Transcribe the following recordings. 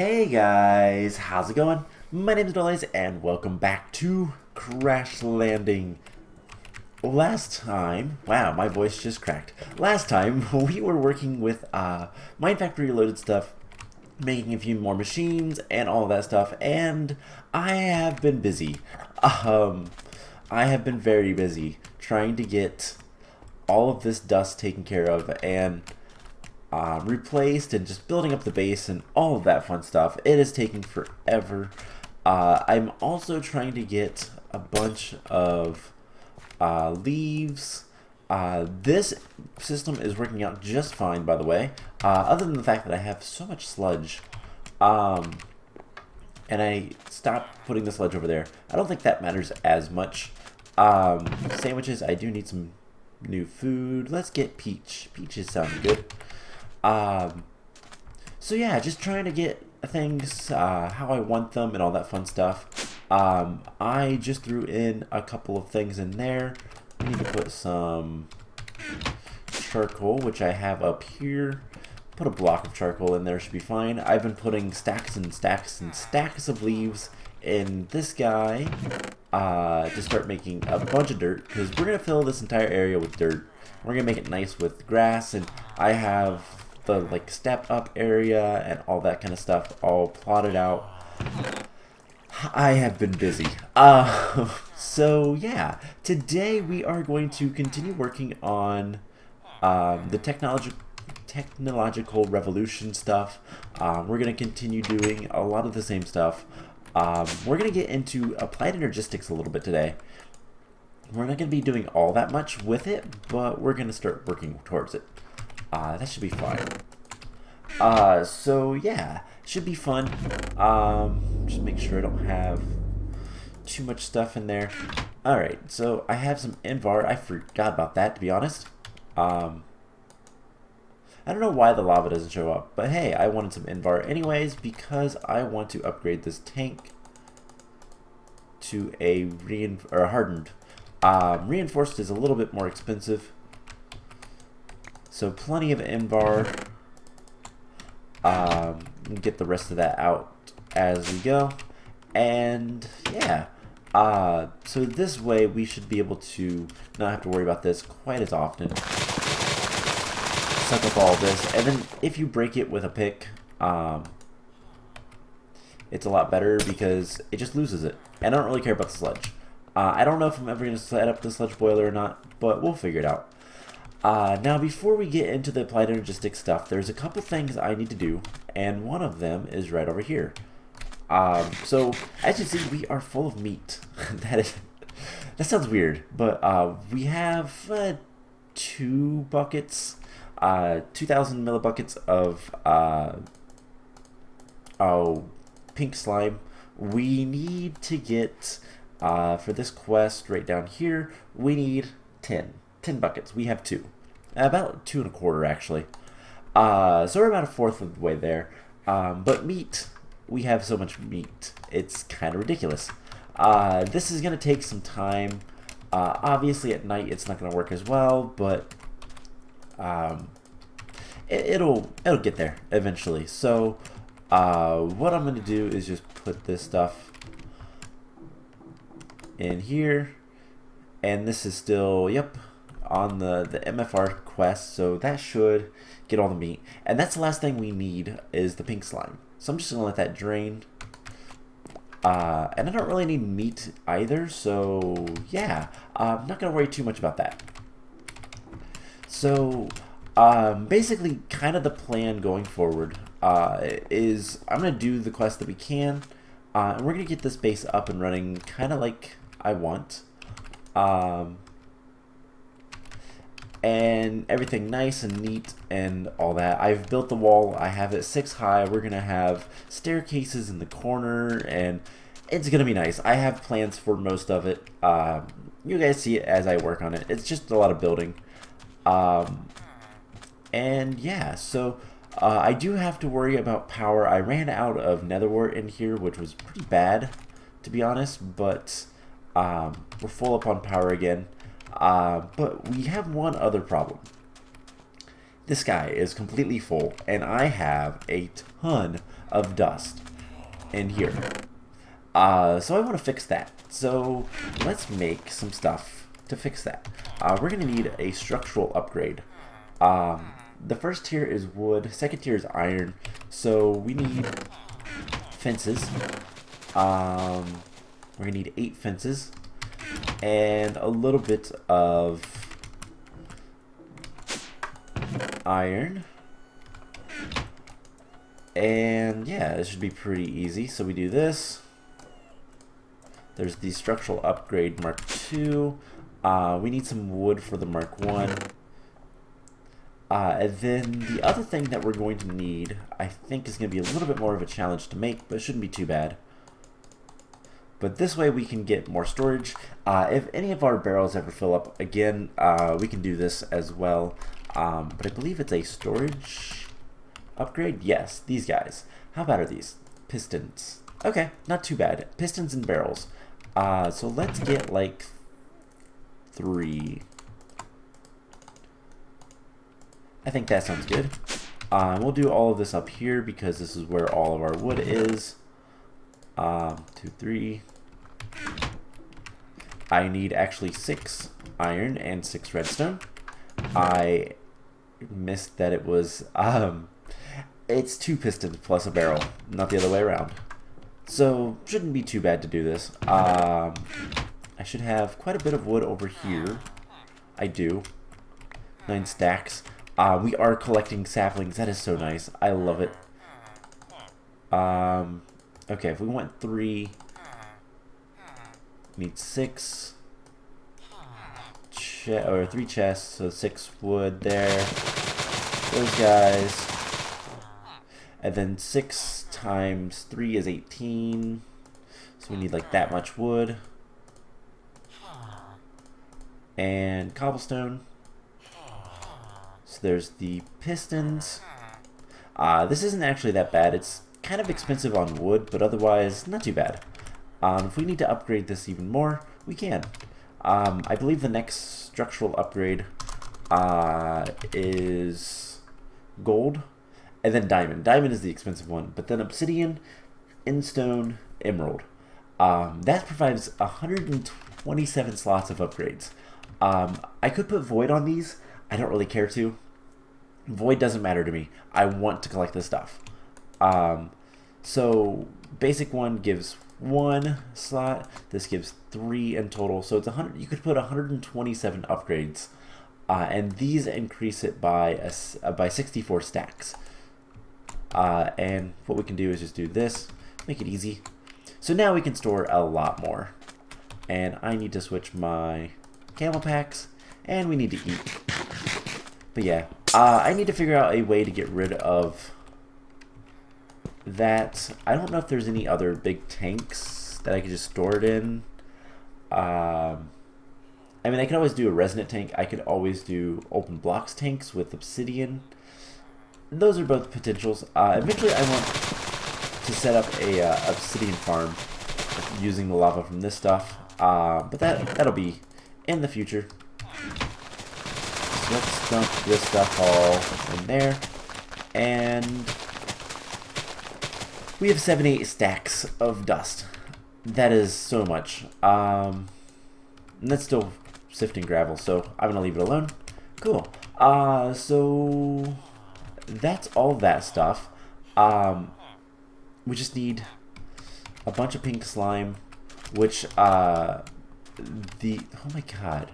Hey guys, how's it going? My name is Delays and welcome back to Crash Landing. Last time, wow, my voice just cracked. Last time we were working with Mine Factory Reloaded stuff, making a few more machines and all that stuff, and I have been busy. I have been very busy trying to get all of this dust taken care of and replaced and just building up the base and all of that fun stuff. It is taking forever. I'm also trying to get a bunch of leaves. This system is working out just fine, by the way, other than the fact that I have so much sludge. And I stopped putting the sludge over there. I don't think that matters as much. Sandwiches, I do need some new food. Let's get peach. Peaches sound good. So yeah, just trying to get things how I want them and all that fun stuff. I just threw in a couple of things in there. I need to put some charcoal, which I have up here. Put a block of charcoal in there, should be fine. I've been putting stacks and stacks and stacks of leaves in this guy to start making a bunch of dirt, because we're going to fill this entire area with dirt. We're going to make it nice with grass, and I have the step up area and all that kind of stuff all plotted out. I have been busy. So yeah, today we are going to continue working on the technological revolution stuff. We're going to continue doing a lot of the same stuff. We're going to get into applied energistics a little bit today. We're not going to be doing all that much with it, but we're going to start working towards it. That should be fine. So yeah, should be fun. Just make sure I don't have too much stuff in there. Alright, so I have some Invar. I forgot about that, to be honest. I don't know why the lava doesn't show up, but hey, I wanted some Invar anyways because I want to upgrade this tank to a hardened. Reinforced is a little bit more expensive, so plenty of Invar. Get the rest of that out as we go, and yeah. So this way we should be able to not have to worry about this quite as often. Suck up all this, and then if you break it with a pick, it's a lot better because it just loses it. And I don't really care about the sludge. I don't know if I'm ever going to set up the sludge boiler or not, but we'll figure it out. Now, before we get into the applied energistics stuff, there's a couple things I need to do, and one of them is right over here. So, as you see, we are full of meat. That sounds weird, but we have 2 buckets, 2,000 millibuckets of pink slime. We need to get, for this quest right down here, we need 10 buckets. We have 2. About 2 1/4 actually. So we're about 1/4 of the way there. But meat, we have so much meat. It's kind of ridiculous. This is going to take some time. Obviously at night it's not going to work as well, but it'll get there eventually. So what I'm going to do is just put this stuff in here. And this is still, yep, on the MFR quest, so that should get all the meat. And that's the last thing we need is the pink slime. So I'm just going to let that drain. And I don't really need meat either, so yeah, I'm not going to worry too much about that. So basically kind of the plan going forward is I'm going to do the quest that we can, and we're going to get this base up and running kind of like I want. And everything nice and neat and all that. I've built the wall. I have it 6 high. We're gonna have staircases in the corner, and it's gonna be nice. I have plans for most of it. You guys see it as I work on it. It's just a lot of building. And yeah, so I do have to worry about power. I ran out of netherwort in here, which was pretty bad, to be honest, but we're full up on power again. But we have one other problem. this guy is completely full, and I have a ton of dust in here. So I want to fix that. So let's make some stuff to fix that. We're going to need a structural upgrade. The first tier is wood, second tier is iron, so we need fences. We're going to need 8 fences, and a little bit of iron. And yeah, this should be pretty easy. So we do this. There's the structural upgrade Mark II. We need some wood for the Mark I. And then the other thing that we're going to need, I think, is going to be a little bit more of a challenge to make, but it shouldn't be too bad. But this way we can get more storage. If any of our barrels ever fill up again, we can do this as well. But I believe it's a storage upgrade. Yes, these guys. How bad are these? Pistons. Okay, not too bad. Pistons and barrels. So let's get like 3. I think that sounds good. We'll do all of this up here because this is where all of our wood is. 2, 3. I need actually 6 iron and 6 redstone. I missed that it was it's 2 pistons plus a barrel, not the other way around. So shouldn't be too bad to do this. I should have quite a bit of wood over here. I do. 9 stacks. We are collecting saplings. That is so nice. I love it. Okay, if we want 3, need 6 or 3 chests, so 6 wood there. Those guys. And then 6 times 3 is 18. So we need like that much wood. And cobblestone. So there's the pistons. This isn't actually that bad. It's kind of expensive on wood, but otherwise not too bad. If we need to upgrade this even more, we can. I believe the next structural upgrade is gold, and then diamond. Diamond is the expensive one, but then obsidian, endstone, emerald. That provides 127 slots of upgrades. I could put void on these. I don't really care to. Void doesn't matter to me. I want to collect this stuff. So basic one gives 1 slot. This gives 3 in total. So it's 100. You could put 127 upgrades, and these increase it by 64 stacks. And what we can do is just do this, make it easy. So now we can store a lot more. And I need to switch my camel packs, and we need to eat. But yeah, I need to figure out a way to get rid of that. I don't know if there's any other big tanks that I could just store it in. I mean, I could always do a resonant tank. I could always do open blocks tanks with obsidian. Those are both potentials. Eventually I want to set up a obsidian farm using the lava from this stuff. But that'll be in the future. So let's dump this stuff all in there. And we have 78 stacks of dust. That is so much. And that's still sifting gravel, so I'm gonna leave it alone. Cool. So that's all that stuff. We just need a bunch of pink slime, which oh my god,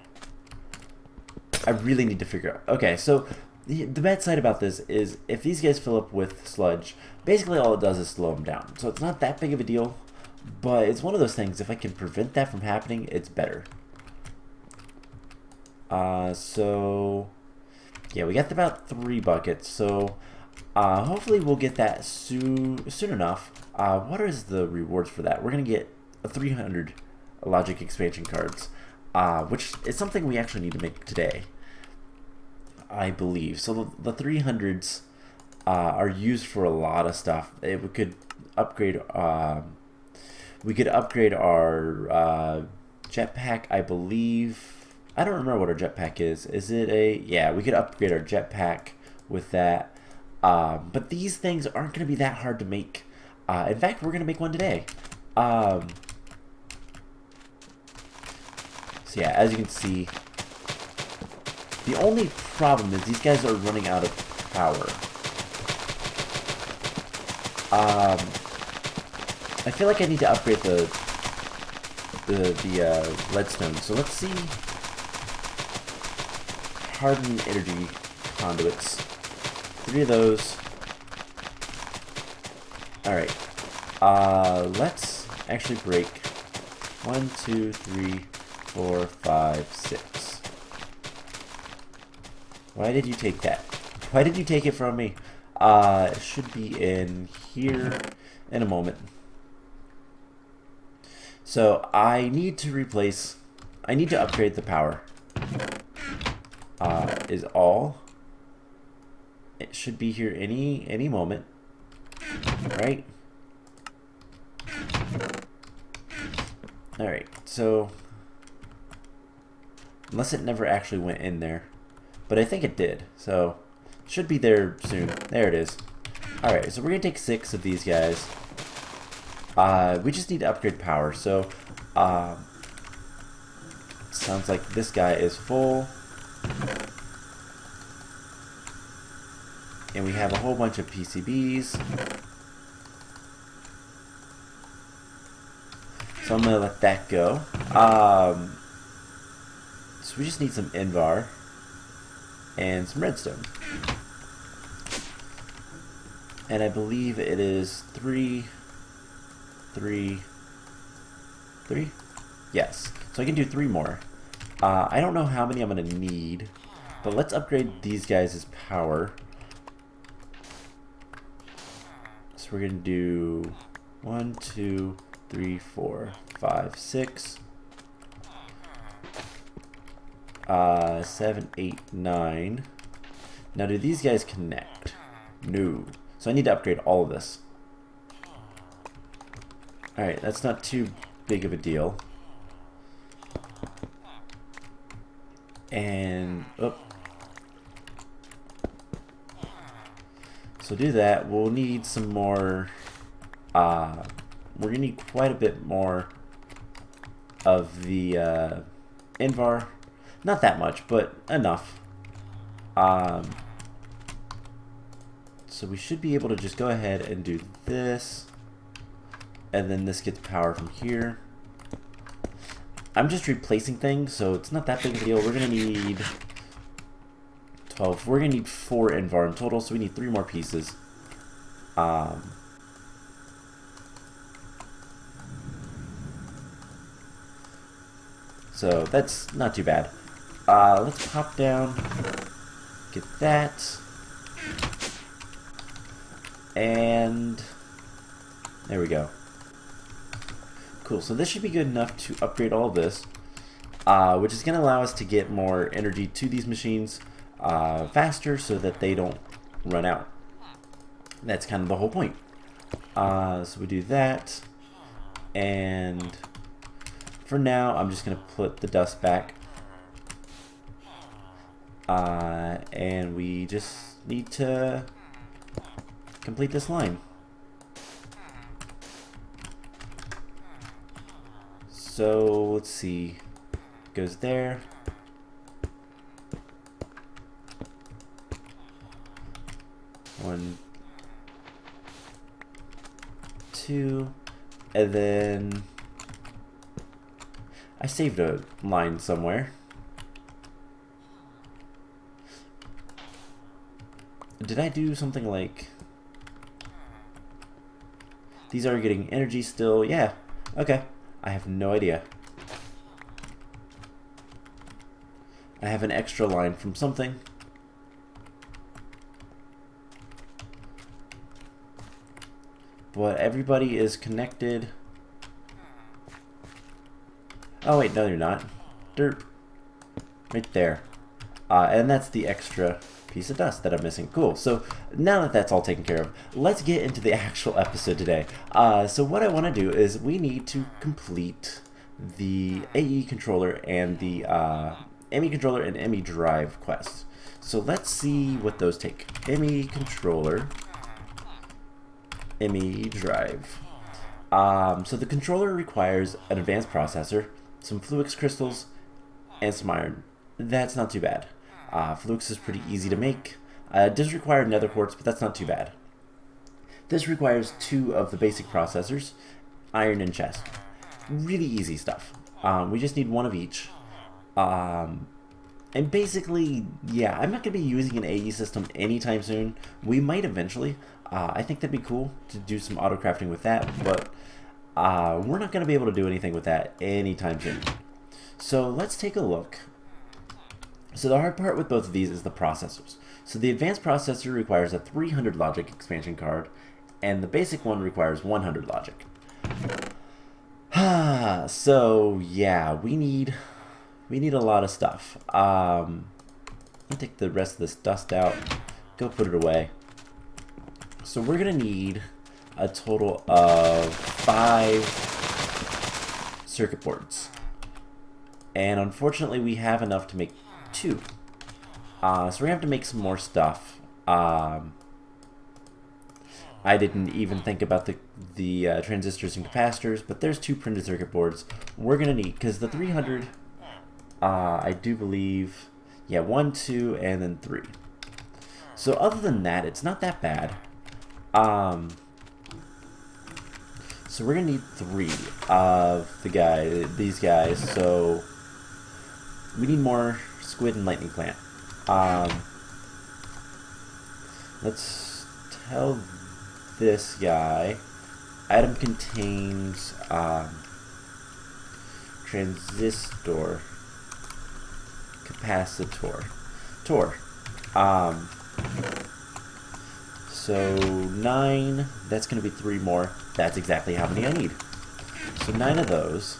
I really need to figure out. Okay, so the bad side about this is if these guys fill up with sludge, basically all it does is slow them down. So it's not that big of a deal, but it's one of those things, if I can prevent that from happening, it's better. So yeah, we got about 3 buckets, so hopefully we'll get that soon enough. What is the rewards for that? We're gonna get 300 logic expansion cards, which is something we actually need to make today, I believe. So the 300s are used for a lot of stuff. We could upgrade our jetpack, I believe. I don't remember what our jetpack is. Is it a... Yeah, we could upgrade our jetpack with that. But these things aren't going to be that hard to make. In fact, we're going to make one today. So yeah, as you can see, the only problem is these guys are running out of power. I feel like I need to upgrade the leadstone. So let's see. Hardened energy conduits. 3 of those. Alright. Let's actually break 1, 2, 3, 4, 5, 6. Why did you take that? Why did you take it from me? It should be in here in a moment. So I need to upgrade the power. Is all. It should be here any moment. Right? Alright, so unless it never actually went in there. But I think it did, so should be there soon. There it is. Alright, so we're gonna take 6 of these guys. We just need to upgrade power, so sounds like this guy is full. And we have a whole bunch of PCBs. So I'm gonna let that go. So we just need some Invar and some redstone. And I believe it is 3, 3, 3? Yes. So I can do 3 more. I don't know how many I'm going to need, but let's upgrade these guys' power. So we're going to do 1, 2, 3, 4, 5, 6, 7, 8, 9. Now, do these guys connect? No. So I need to upgrade all of this. Alright, that's not too big of a deal. And, so do that. We'll need some more, we're going to need quite a bit more of the Invar. Not that much, but enough. So we should be able to just go ahead and do this. And then this gets power from here. I'm just replacing things, so it's not that big of a deal. We're going to need 12. We're going to need 4 Invar in total, so we need 3 more pieces. So that's not too bad. Let's pop down, get that, and there we go. Cool, so this should be good enough to upgrade all of this, which is going to allow us to get more energy to these machines faster so that they don't run out. That's kind of the whole point. So we do that, and for now I'm just going to put the dust back, and we just need to complete this line. So let's see, goes there. One, 2, and then I saved a line somewhere. Did I do something like, these are getting energy still? Yeah, okay. I have no idea. I have an extra line from something. But everybody is connected. Oh wait, no you're not. Derp. Right there. And that's the extra piece of dust that I'm missing. Cool. So now that that's all taken care of, let's get into the actual episode today. So what I want to do is we need to complete the AE controller and the ME controller and ME drive quest. So let's see what those take. ME controller, ME drive. So the controller requires an advanced processor, some Fluix crystals, and some iron. That's not too bad. Fluix is pretty easy to make. It does require nether quartz, but that's not too bad. This requires 2 of the basic processors, iron and chest. Really easy stuff. We just need 1 of each. And basically, yeah, I'm not going to be using an AE system anytime soon. We might eventually. I think that'd be cool to do some auto crafting with that, but we're not going to be able to do anything with that anytime soon. So let's take a look. So the hard part with both of these is the processors. So the advanced processor requires a 300 logic expansion card, and the basic one requires 100 logic. So yeah, we need a lot of stuff. Let me take the rest of this dust out, go put it away. So we're gonna need a total of 5 circuit boards, and unfortunately we have enough to make 2. So we're gonna have to make some more stuff. I didn't even think about the transistors and capacitors, but there's 2 printed circuit boards we're gonna need, because the 300, I do believe, yeah, 1, 2, and then 3. So other than that, it's not that bad. So we're gonna need 3 of these guys. So we need more squid and lightning plant. Let's tell this guy. Item contains transistor, capacitor, so 9, that's going to be 3 more. That's exactly how many I need. So 9 of those.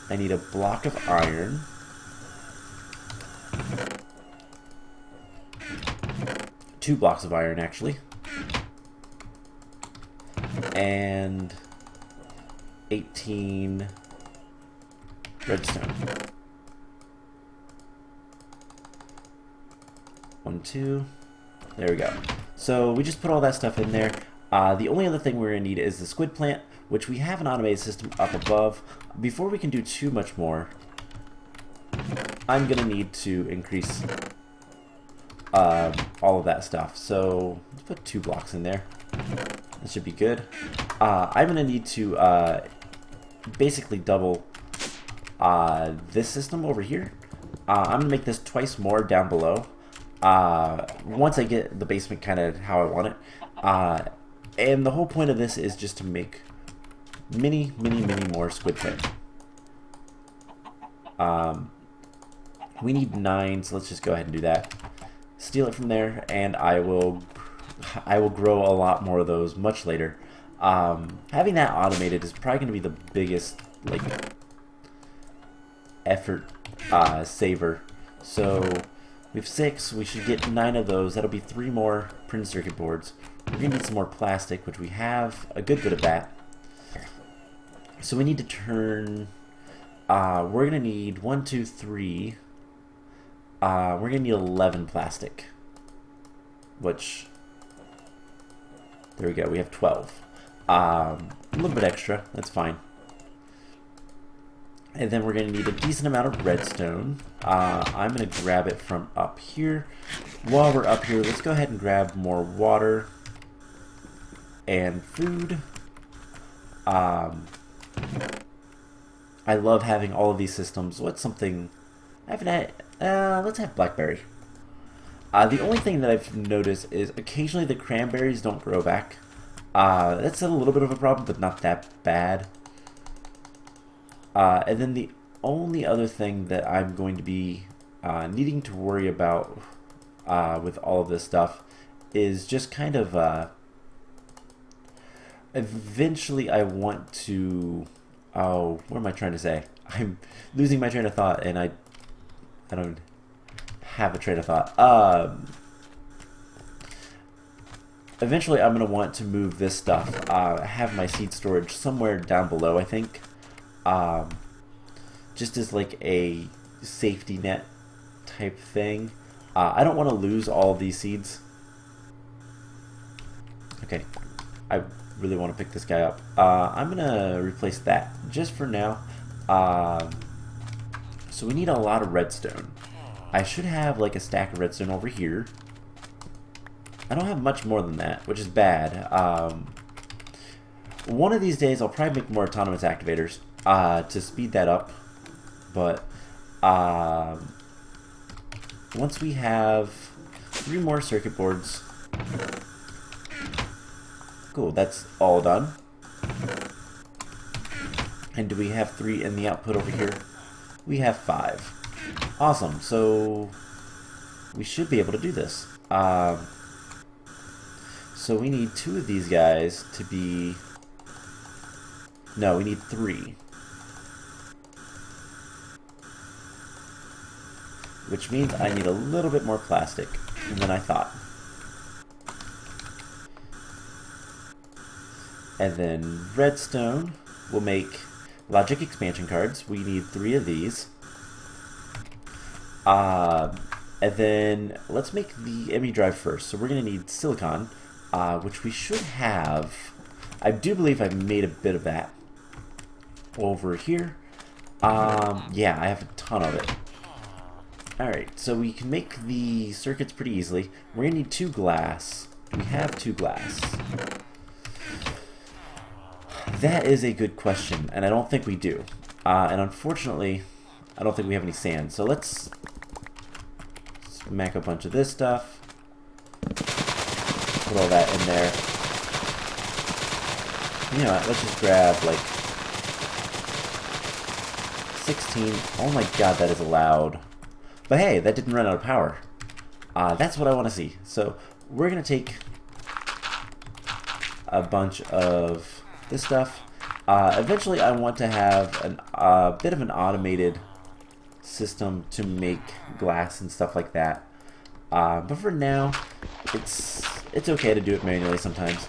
I need a block of iron. Two blocks of iron, actually. And 18 redstone. 1, 2. There we go. So we just put all that stuff in there. The only other thing we're going to need is the squid plant, which we have an automated system up above. Before we can do too much more, I'm going to need to increase all of that stuff. So let's put 2 blocks in there. That should be good. I'm going to need to basically double this system over here. I'm going to make this twice more down below. Once I get the basement kind of how I want it. And the whole point of this is just to make many more squid plant. We need 9, so let's just go ahead and do that. Steal it from there, and I will grow a lot more of those much later. Having that automated is probably going to be the biggest like effort saver. So we have 6. We should get 9 of those. That'll be 3 more printed circuit boards. We're going to need some more plastic, which we have a good bit of that. So we need to turn... we're going to need 1, 2, 3. We're going to need 11 plastic. Which... There we go. We have 12. A little bit extra. That's fine. And then we're going to need a decent amount of redstone. I'm going to grab it from up here. While we're up here, let's go ahead and grab more water and food. I love having all of these systems. What's something I haven't had? Let's have blackberry. The only thing that I've noticed is occasionally the cranberries don't grow back. That's a little bit of a problem, but not that bad. And then the only other thing that I'm going to be needing to worry about with all of this stuff is just kind of eventually I want to... Oh, what am I trying to say? I'm losing my train of thought, and I don't have a train of thought. Eventually I'm going to want to move this stuff. Have my seed storage somewhere down below, I think. Just as like a safety net type thing. I don't want to lose all of these seeds. Okay, I really want to pick this guy up. I'm gonna replace that just for now. So we need a lot of redstone. I should have like a stack of redstone over here. I don't have much more than that, which is bad. One of these days I'll probably make more autonomous activators to speed that up. But once we have 3 more circuit boards, cool, that's all done. And do we have 3 in the output over here? We have 5. Awesome, so we should be able to do this. So we need 2 of these guys to be... No, we need 3. Which means I need a little bit more plastic than I thought. And then redstone will make logic expansion cards. We need 3 of these. And then let's make the ME drive first. So we're going to need silicon, which we should have. I do believe I made a bit of that over here. Yeah, I have a ton of it. Alright, so we can make the circuits pretty easily. We're going to need 2 glass. We have 2 glass. That is a good question, and I don't think we do. And unfortunately, I don't think we have any sand. So let's smack a bunch of this stuff. Put all that in there. You know what, let's just grab like 16. Oh my god, that is loud. But hey, that didn't run out of power. That's what I want to see. So we're going to take a bunch of this stuff. Eventually I want to have a bit of an automated system to make glass and stuff like that. But for now, it's okay to do it manually sometimes.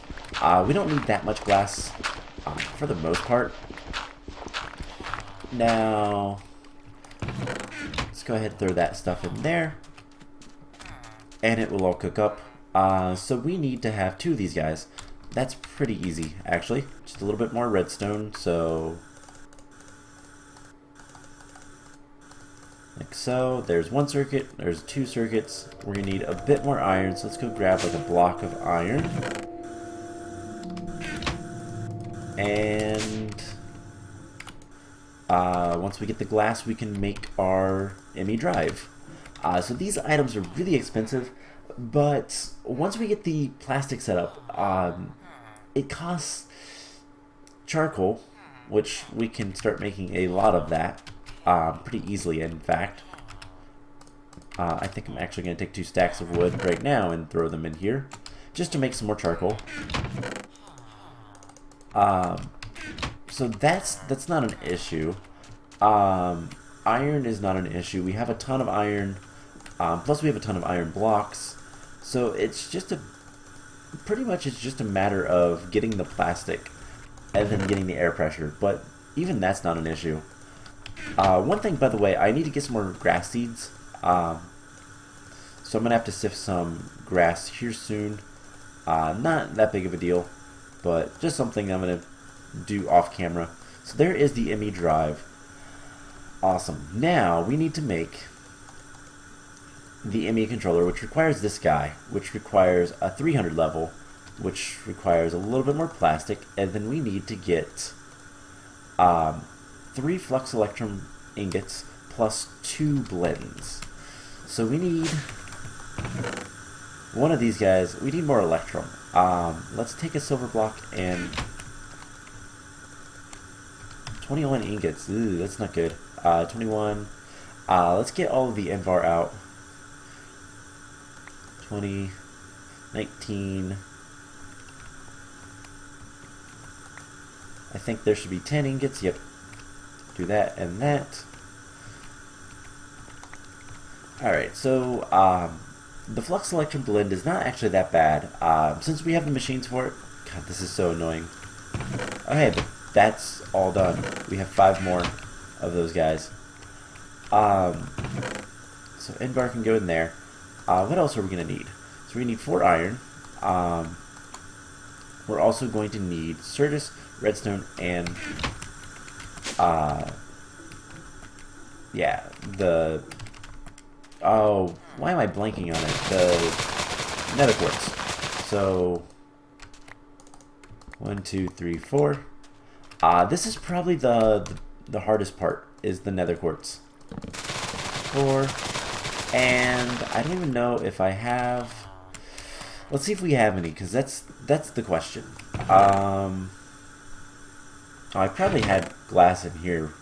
We don't need that much glass for the most part. Now, let's go ahead and throw that stuff in there. And it will all cook up. So we need to have 2 of these guys. That's pretty easy, actually. Just a little bit more redstone, so... like so. There's 1 circuit, there's 2 circuits. We're going to need a bit more iron, so let's go grab like a block of iron. And... once we get the glass, we can make our ME drive. So these items are really expensive, but once we get the plastic set up, it costs charcoal, which we can start making a lot of that pretty easily, in fact. I think I'm actually going to take 2 stacks of wood right now and throw them in here, just to make some more charcoal. So that's not an issue. Iron is not an issue. We have a ton of iron, plus we have a ton of iron blocks. So it's just pretty much it's just a matter of getting the plastic and then getting the air pressure. But even that's not an issue. One thing, by the way, I need to get some more grass seeds. So I'm gonna have to sift some grass here soon. Not that big of a deal, but just something I'm gonna do off camera. So there is the ME drive. Awesome. Now we need to make the ME controller, which requires this guy, which requires a 300 level, which requires a little bit more plastic, and then we need to get 3 flux electrum ingots plus 2 blends. So we need one of these guys. We need more electrum. Let's take a silver block and 21 ingots. Ooh, that's not good. 21. Let's get all of the Envar out. 20, 19. I think there should be 10 ingots. Yep. Do that and that. Alright, so the flux electrum blend is not actually that bad. Since we have the machines for it. God, this is so annoying. Okay, but that's all done. We have 5 more of those guys. So Envar can go in there. What else are we going to need? So we need 4 iron. We're also going to need Certus, redstone, and yeah, oh, why am I blanking on it? The nether quartz. So 1, 2, 3, 4. This is probably the hardest part, is the nether quartz. 4, and I don't even know if I have. Let's see if we have any, because that's the question. Oh, I probably had glass in here.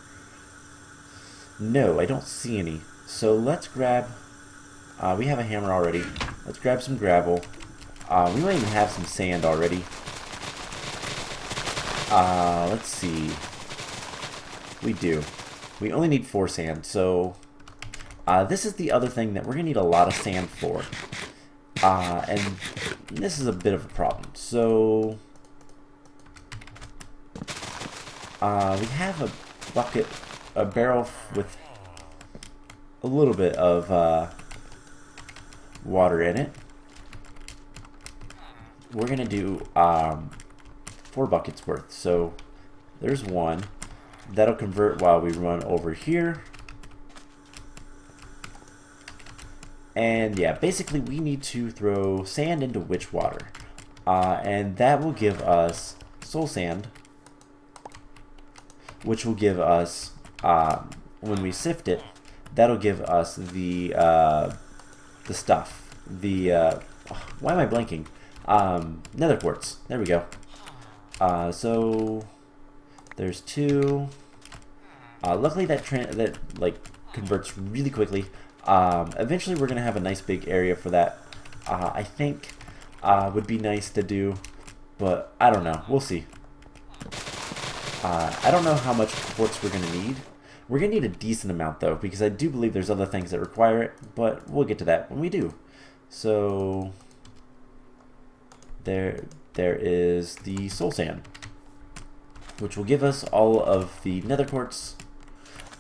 No, I don't see any. So let's grab. We have a hammer already. Let's grab some gravel. We might even have some sand already. Let's see. We do. We only need 4 sand, so this is the other thing that we're gonna need a lot of sand for. And this is a bit of a problem. So we have a bucket, a barrel with a little bit of water in it. We're gonna do 4 buckets worth. So there's 1. That'll convert while we run over here. And yeah, basically we need to throw sand into witch water. And that will give us soul sand, which will give us, when we sift it, that'll give us the stuff. Why am I blanking? Nether quartz. There we go. So there's 2. Luckily that like converts really quickly. Eventually we're gonna have a nice big area for that. I think would be nice to do, but I don't know. We'll see. I don't know how much quartz we're gonna need. We're gonna need a decent amount though, because I do believe there's other things that require it, but we'll get to that when we do. So there is the soul sand, which will give us all of the nether quartz.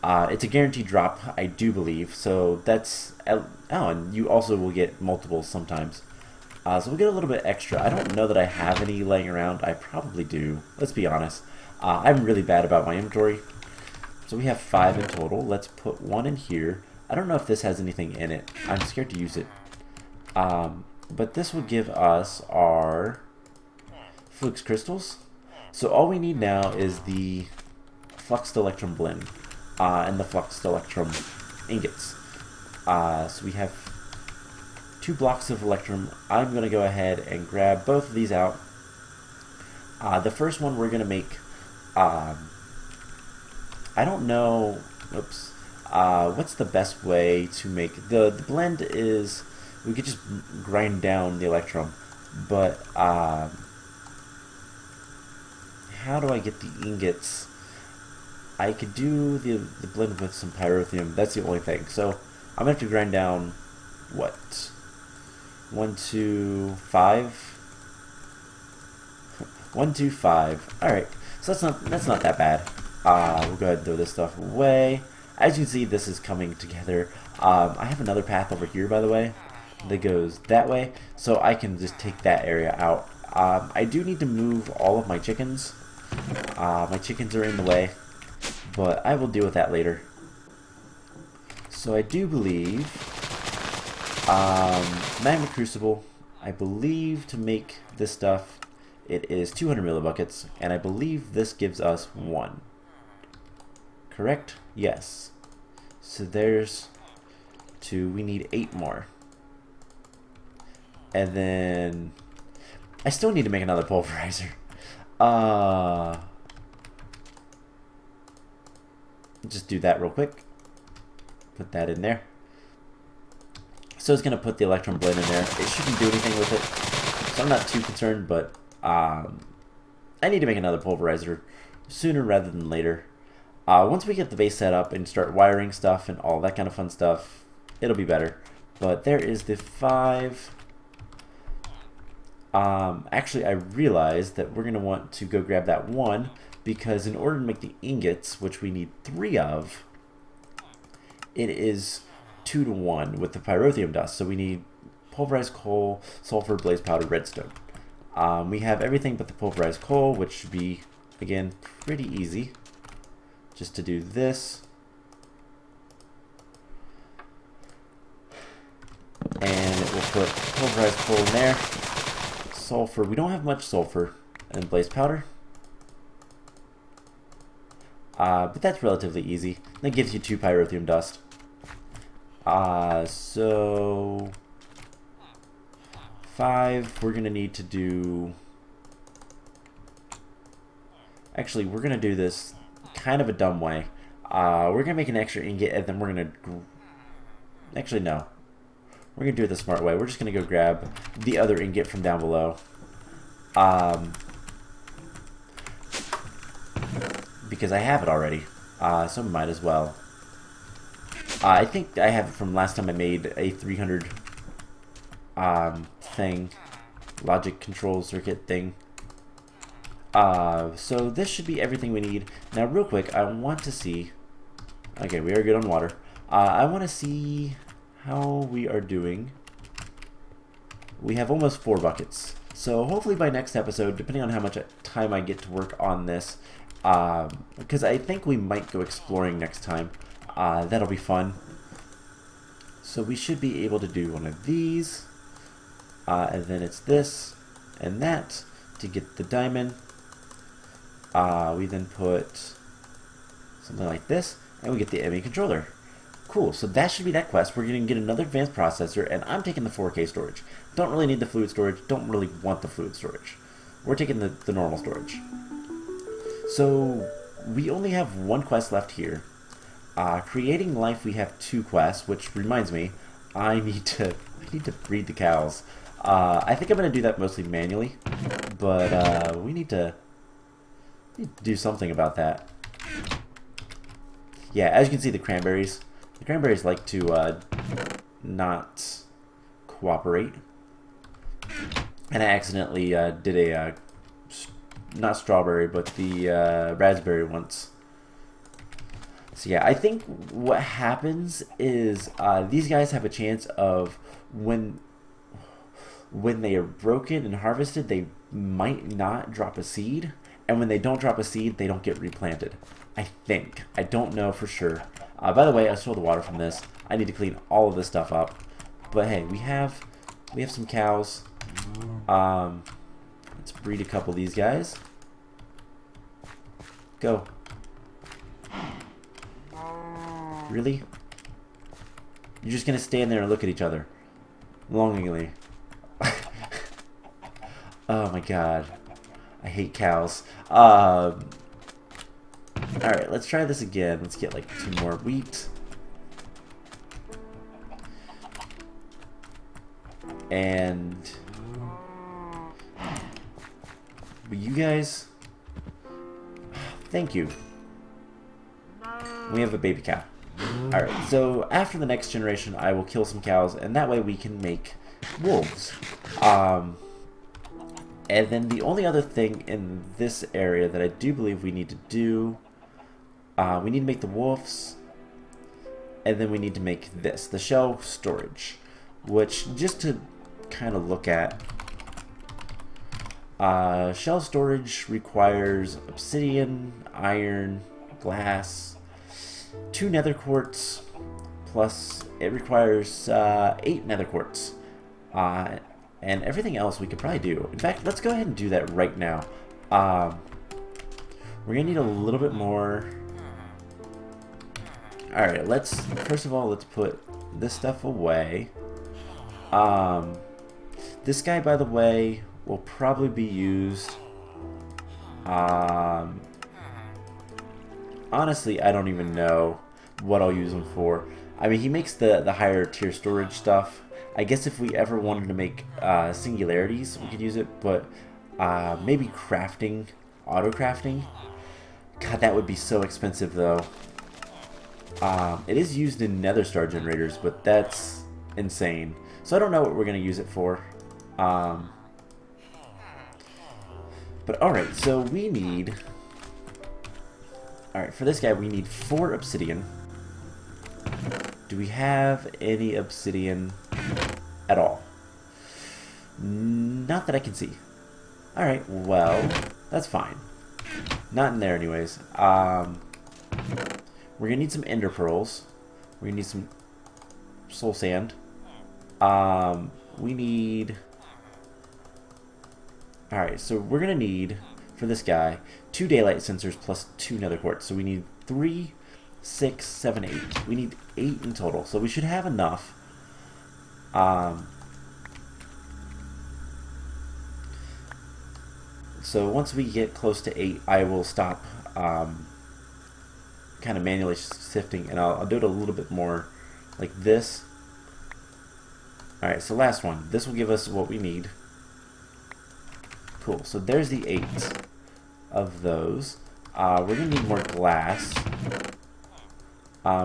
It's a guaranteed drop, I do believe, so that's... Oh, and you also will get multiples sometimes. So we'll get a little bit extra. I don't know that I have any laying around. I probably do. Let's be honest. I'm really bad about my inventory. So we have 5 in total. Let's put 1 in here. I don't know if this has anything in it. I'm scared to use it. But this will give us our flux crystals. So all we need now is the fluxed electrum blend. And the fluxed electrum ingots. So we have 2 blocks of electrum. I'm going to go ahead and grab both of these out. The first one we're going to make, I don't know, oops, what's the best way to make, the blend is, we could just grind down the electrum, but how do I get the ingots? I could do the blend with some pyrotheum. That's the only thing. So I'm gonna have to grind down what? 1, 2, 5. 1, 2, 5. All right. So that's not that bad. We'll go ahead and throw this stuff away. As you can see, this is coming together. I have another path over here, by the way, that goes that way, so I can just take that area out. I do need to move all of my chickens. My chickens are in the way, but I will deal with that later. So I do believe magma crucible, I believe to make this stuff it is 200 millibuckets, and I believe this gives us 1. Correct? Yes. So there's 2. We need 8 more. And then I still need to make another pulverizer. Just do that real quick. Put that in there. So it's going to put the electrum blend in there. It shouldn't do anything with it, so I'm not too concerned, but I need to make another pulverizer sooner rather than later. Once we get the base set up and start wiring stuff and all that kind of fun stuff, it'll be better. But there is the 5. Actually, I realized that we're going to want to go grab that 1, because in order to make the ingots, which we need 3 of, it is 2 to 1 with the pyrotheum dust. So we need pulverized coal, sulfur, blaze powder, redstone. We have everything but the pulverized coal, which should be, again, pretty easy. Just to do this. And it will put pulverized coal in there. Sulfur, we don't have much sulfur. And blaze powder. But that's relatively easy. That gives you 2 pyrotheum dust. So 5, we're gonna need to do... Actually, we're gonna do this kind of a dumb way. We're gonna make an extra ingot, and then we're gonna... Actually, no. We're gonna do it the smart way. We're just gonna go grab the other ingot from down below. Because I have it already, so might as well. I think I have it from last time I made a 300 thing, logic control circuit thing. So this should be everything we need. Now real quick, I want to see, okay, we are good on water. I want to see how we are doing. We have almost 4 buckets. So hopefully by next episode, depending on how much time I get to work on this, because I think we might go exploring next time. That'll be fun. So we should be able to do one of these, and then it's this and that to get the diamond. We then put something like this, and we get the ME controller. Cool, so that should be that quest. We're going to get another advanced processor, and I'm taking the 4K storage. Don't really need the fluid storage, don't really want the fluid storage. We're taking the normal storage. So we only have 1 quest left here. Creating life, we have 2 quests, which reminds me, I need to breed the cows. I think I'm going to do that mostly manually, but we need to do something about that. Yeah, as you can see, the cranberries like to not cooperate. And I accidentally did a, not strawberry, but the raspberry once. So yeah, I think what happens is these guys have a chance of when they are broken and harvested, they might not drop a seed. And when they don't drop a seed, they don't get replanted. I think. I don't know for sure. By the way, I stole the water from this. I need to clean all of this stuff up. But hey, we have some cows. Let's breed a couple of these guys. Go. Really? You're just gonna stand there and look at each other longingly. Oh my god. I hate cows. Alright, let's try this again. Let's get like 2 more wheat. And you guys, thank you. We have a baby cow. Alright, so after the next generation, I will kill some cows, and that way we can make wolves. And then the only other thing in this area that I do believe we need to do, we need to make the wolves, and then we need to make this, the shell storage, which, just to kind of look at, shell storage requires obsidian, iron, glass, 2 nether quartz, plus it requires 8 nether quartz. And everything else we could probably do. In fact, let's go ahead and do that right now. We're gonna need a little bit more. Alright, first of all, let's put this stuff away. This guy, by the way, will probably be used. Honestly, I don't even know what I'll use him for. I mean, he makes the higher tier storage stuff. I guess if we ever wanted to make singularities, we could use it, but maybe crafting, auto-crafting. God, that would be so expensive, though. It is used in nether star generators, but that's insane. So I don't know what we're going to use it for. But alright, so we need... Alright, for this guy, we need 4 obsidian. Do we have any obsidian at all? Not that I can see. Alright, well, that's fine. Not in there anyways. We're gonna need some ender pearls. We're gonna need some soul sand. We need... Alright, so we're gonna need, for this guy, 2 daylight sensors plus 2 nether quartz. So we need 3, 6, 7, 8. We need 8 in total. So we should have enough. So once we get close to 8, I will stop kind of manually sifting, and I'll do it a little bit more like this. Alright, so last one. This will give us what we need. Cool, so there's the 8 of those. We're going to need more glass,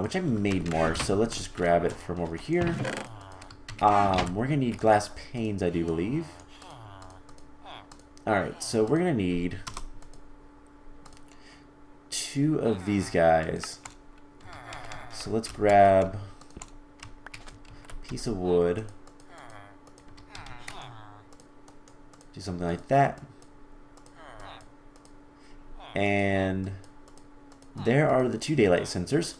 which I made more, so let's just grab it from over here. We're going to need glass panes, I do believe. Alright, so we're going to need 2 of these guys. So let's grab a piece of wood. Do something like that. And there are the 2 daylight sensors.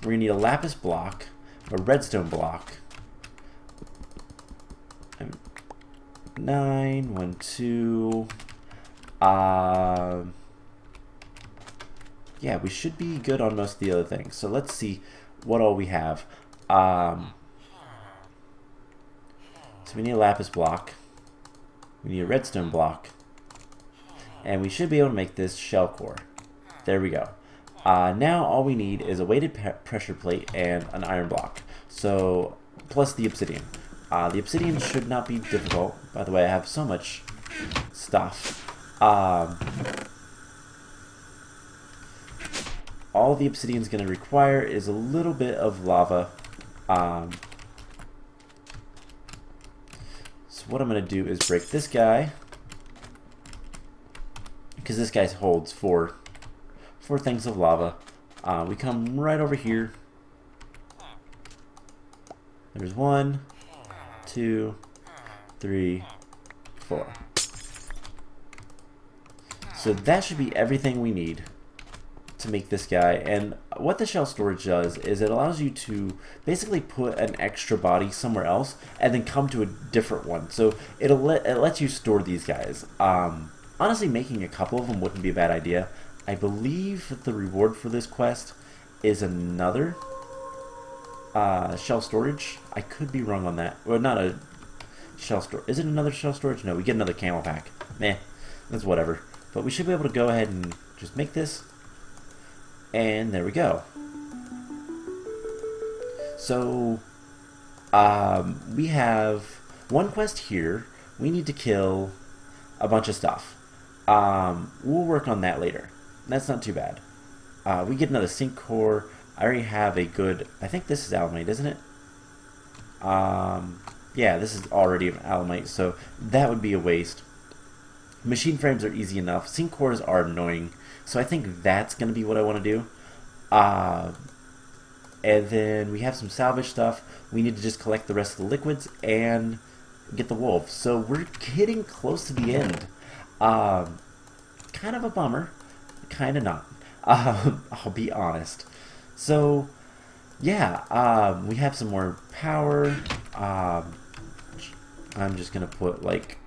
We're going to need a lapis block, a redstone block. 9, 1, 2. Yeah, we should be good on most of the other things. So let's see what all we have. So we need a lapis block. We need a redstone block. And we should be able to make this shell core. There we go. Now all we need is a weighted pressure plate and an iron block. So, plus the obsidian. The obsidian should not be difficult. By the way, I have so much stuff. All the obsidian is going to require is a little bit of lava. So what I'm going to do is break this guy, because this guy holds four things of lava. We come right over here. There's 1, 2, 3, 4. So that should be everything we need to make this guy. And what the shell storage does is it allows you to basically put an extra body somewhere else and then come to a different one. So it lets you store these guys. Honestly, making a couple of them wouldn't be a bad idea. I believe that the reward for this quest is another shell storage. I could be wrong on that. Well, not a shell storage. Is it another shell storage? No, we get another camel pack. Meh, that's whatever. But we should be able to go ahead and just make this. And there we go. So, we have one quest here. We need to kill a bunch of stuff. We'll work on that later. That's not too bad. We get another sink core. I already have a good... I think this is alamite, isn't it? Yeah, this is already alamite, so that would be a waste. Machine frames are easy enough. Sink cores are annoying, so I think that's going to be what I want to do. And then we have some salvage stuff. We need to just collect the rest of the liquids and get the wolf. So we're getting close to the end. Kind of a bummer. Kind of not. I'll be honest. So, yeah, we have some more power. I'm just going to put, like,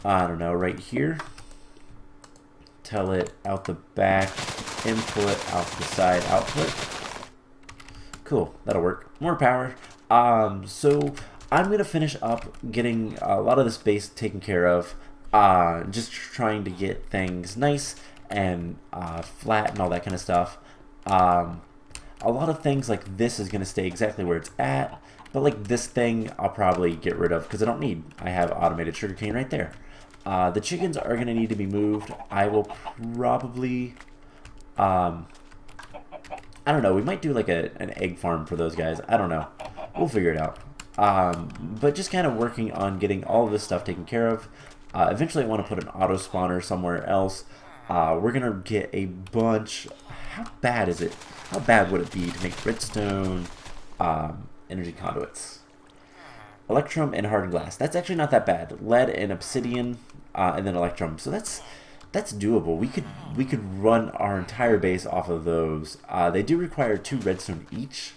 I don't know, right here. Tell it out the back, input, out the side, output. Cool, that'll work. More power. So I'm going to finish up getting a lot of the space taken care of. Just trying to get things nice and flat and all that kind of stuff. A lot of things like this is going to stay exactly where it's at. But like this thing I'll probably get rid of because I don't need. I have automated sugarcane right there. The chickens are going to need to be moved. I will probably, I don't know, we might do like an egg farm for those guys. I don't know. We'll figure it out. But just kind of working on getting all of this stuff taken care of. Eventually I want to put an auto spawner somewhere else. We're going to get a bunch. How bad is it? How bad would it be to make redstone energy conduits? Electrum and hardened glass. That's actually not that bad. Lead and obsidian, and then electrum. So that's doable. We could run our entire base off of those. They do require 2 redstone each,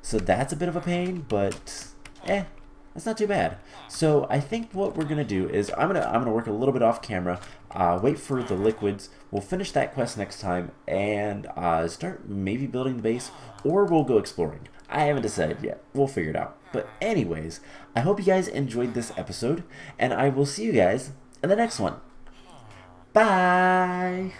so that's a bit of a pain, but that's not too bad. So I think what we're gonna do is I'm gonna work a little bit off camera, wait for the liquids. We'll finish that quest next time and start maybe building the base, or we'll go exploring. I haven't decided yet. We'll figure it out. But anyways, I hope you guys enjoyed this episode, and I will see you guys in the next one. Bye!